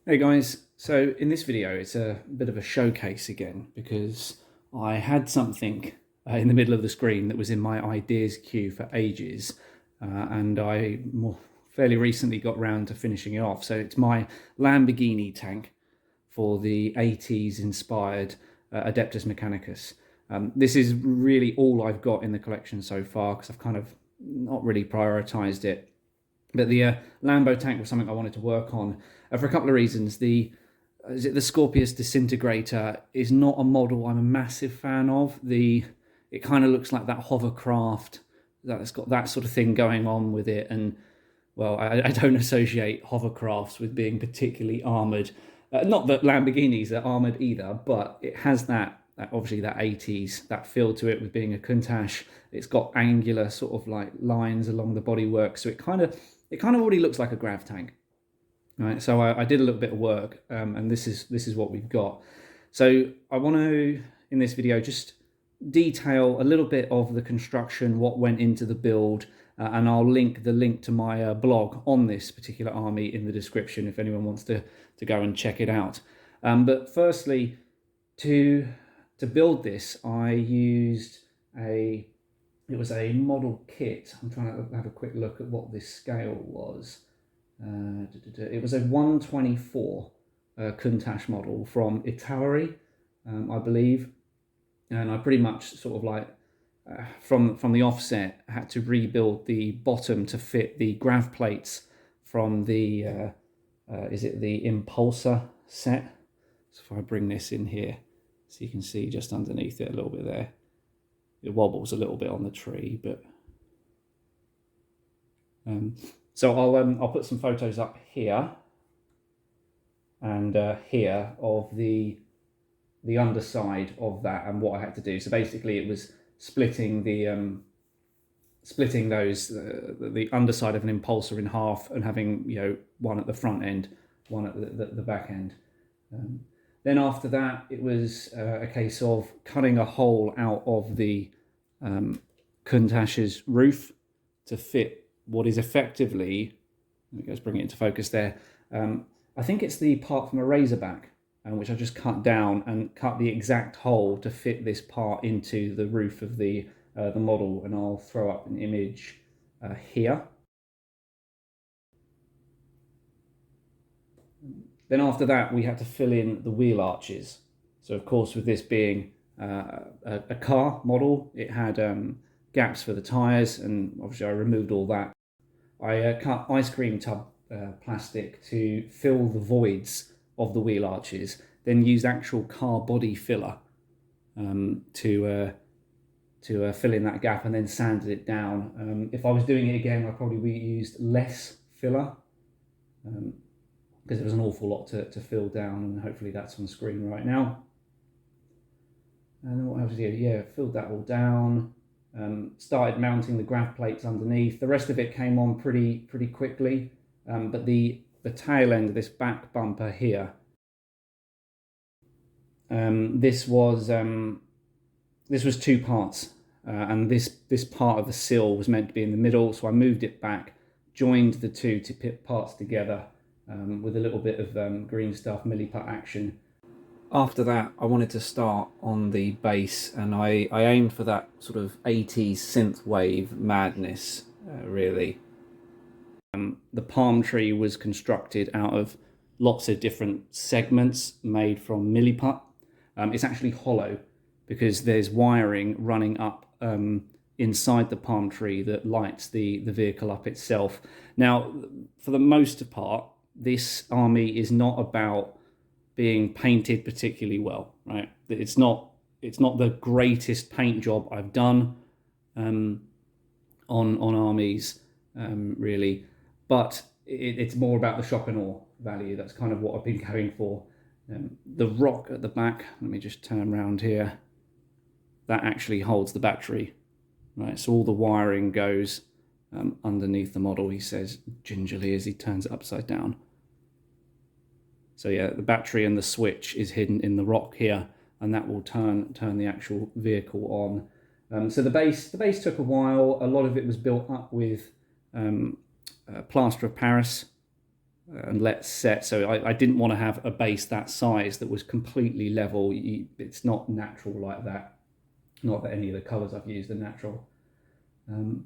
Hey guys, so in this video it's a bit of a showcase again because I had something in the middle of the screen that was in my ideas queue for ages, and I fairly recently got round to finishing it off. So it's my Lamborghini tank for the 80s inspired Adeptus Mechanicus. This is really all I've got in the collection so far because I've kind of not really prioritized it. But the Lambo tank was something I wanted to work on for a couple of reasons. The Skorpius Disintegrator is not a model I'm a massive fan of. It kind of looks like that hovercraft that's got that sort of thing going on with it, and well, I don't associate hovercrafts with being particularly armoured. Not that Lamborghinis are armoured either, but it has that obviously that 80s, that feel to it with being a Countach. It's got angular sort of like lines along the bodywork, so it kind of already looks like a grav tank. Right, so I did a little bit of work, and this is what we've got. So I want to, in this video, just detail a little bit of the construction, what went into the build, and I'll link to my blog on this particular army in the description if anyone wants to go and check it out. But firstly, to build this, I used it was a model kit. I'm trying to have a quick look at what this scale was. It was a 1/24 Countach model from Italy, I believe, and I pretty much sort of like from the offset had to rebuild the bottom to fit the grav plates from the is it the Impulsor set? So if I bring this in here, so you can see just underneath it a little bit there, it wobbles a little bit on the tree, but so I'll put some photos up here and here of the underside of that and what I had to do. So basically, it was splitting the underside of an Impulsor in half and having one at the front end, one at the back end. Then after that, it was a case of cutting a hole out of the Countach's roof to fit what is effectively, let's bring it into focus there. I think it's the part from a Razorback, which I just cut down and cut the exact hole to fit this part into the roof of the model, and I'll throw up an image here. Then after that, we had to fill in the wheel arches. So of course, with this being a car model, it had gaps for the tyres, and obviously I removed all that. I cut ice cream tub plastic to fill the voids of the wheel arches, then used actual car body filler to fill in that gap, and then sanded it down. If I was doing it again, I probably used less filler because it was an awful lot to fill down, and hopefully that's on screen right now. And then what else did I do? Yeah, filled that all down. Started mounting the grav plates underneath. The rest of it came on pretty quickly, but the tail end of this back bumper here, this was 2 parts, and this part of the sill was meant to be in the middle, so I moved it back, joined the two parts together with a little bit of green stuff, milliput action. After that, I wanted to start on the bass, and I aimed for that sort of 80s synthwave madness, really. The palm tree was constructed out of lots of different segments made from milliput. It's actually hollow because there's wiring running up inside the palm tree that lights the vehicle up itself. Now, for the most part, this army is not about being painted particularly well, right? It's not the greatest paint job I've done on armies, really, but it's more about the shock and awe value. That's kind of what I've been going for. The rock at the back, let me just turn around here, that actually holds the battery, right? So all the wiring goes underneath the model, he says gingerly as he turns it upside down. So yeah, the battery and the switch is hidden in the rock here, and that will turn the actual vehicle on. So the base took a while. A lot of it was built up with plaster of Paris, and let set. So I didn't want to have a base that size that was completely level. It's not natural like that. Not that any of the colours I've used are natural. And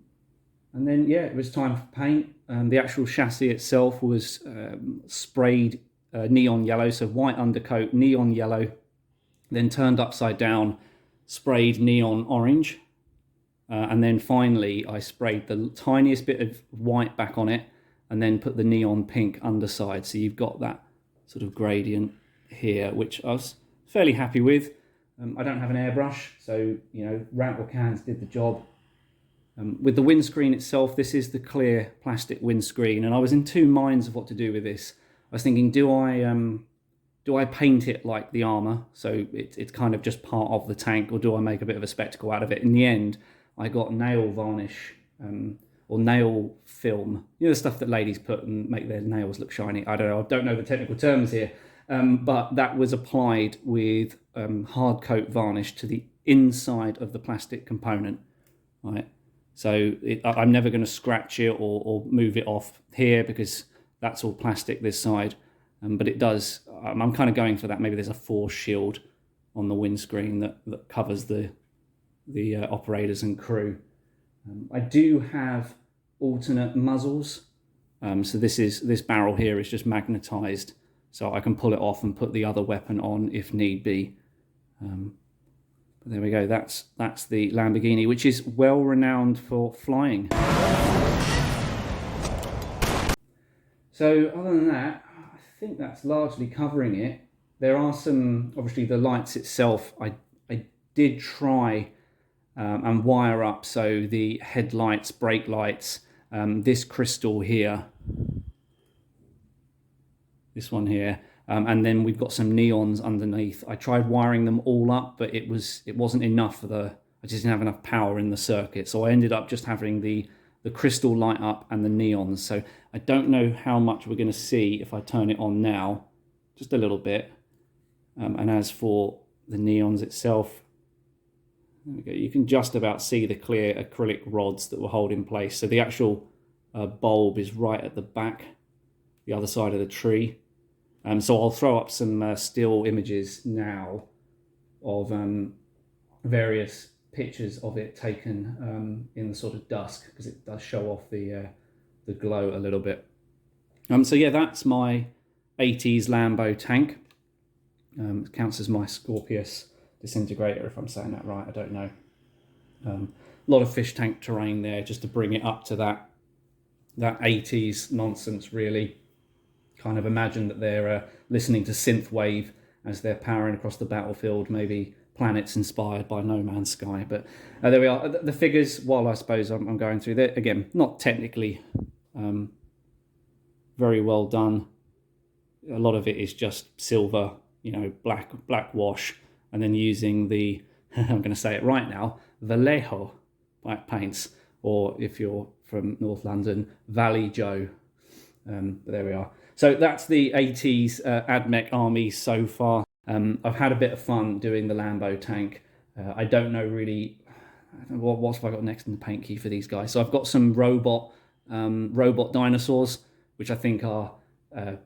then, yeah, it was time for paint. The actual chassis itself was sprayed neon yellow, so white undercoat, neon yellow, then turned upside down, sprayed neon orange. And then finally, I sprayed the tiniest bit of white back on it, and then put the neon pink underside. So you've got that sort of gradient here, which I was fairly happy with. I don't have an airbrush, so, you know, rattle cans did the job. With the windscreen itself, this is the clear plastic windscreen, and I was in two minds of what to do with this. I was thinking, do I paint it like the armour, so it's kind of just part of the tank, or do I make a bit of a spectacle out of it? In the end, I got nail varnish, or nail film, you know, the stuff that ladies put and make their nails look shiny. I don't know the technical terms here, but that was applied with hard coat varnish to the inside of the plastic component, right? So I'm never going to scratch it or move it off here because that's all plastic this side. But it does, I'm kind of going for that. Maybe there's a force shield on the windscreen that covers the operators and crew. I do have alternate muzzles. So this barrel here is just magnetized, so I can pull it off and put the other weapon on if need be. But there we go, that's the Lamborghini, which is well renowned for flying. So other than that, I think that's largely covering it. There are some, obviously the lights itself, I did try and wire up, so the headlights, brake lights, this crystal here, this one here, and then we've got some neons underneath. I tried wiring them all up, but it wasn't enough I just didn't have enough power in the circuit, so I ended up just having the crystal light up and the neons. So I don't know how much we're going to see if I turn it on now, just a little bit. And as for the neons itself, there we go. You can just about see the clear acrylic rods that will hold in place. So the actual bulb is right at the back, the other side of the tree. So I'll throw up some still images now of various pictures of it taken in the sort of dusk, because it does show off the glow a little bit. So yeah, that's my 80s Lambo tank. It counts as my Skorpius Disintegrator, if I'm saying that right, I don't know. A lot of fish tank terrain there, just to bring it up to that 80s nonsense, really. Kind of imagine that they're listening to synthwave as they're powering across the battlefield, maybe planets inspired by No Man's Sky. But there we are. The figures, while I suppose I'm going through there, again, not technically very well done. A lot of it is just silver, you know, black wash, and then using the, I'm going to say it right now, Vallejo black paints, or if you're from North London, Valley Joe. But there we are. So that's the 80s Ad Mech army so far. I've had a bit of fun doing the Lambo tank. I don't know really, what have I got next in the paint key for these guys? So I've got some robot dinosaurs, which I think are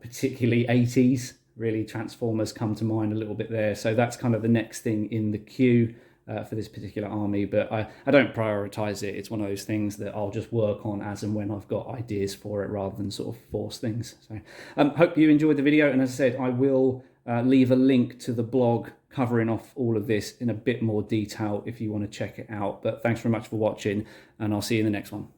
particularly 80s. Really, Transformers come to mind a little bit there. So that's kind of the next thing in the queue for this particular army. But I don't prioritize it. It's one of those things that I'll just work on as and when I've got ideas for it, rather than sort of force things. So hope you enjoyed the video. And as I said, I will leave a link to the blog covering off all of this in a bit more detail if you want to check it out. But thanks very much for watching, and I'll see you in the next one.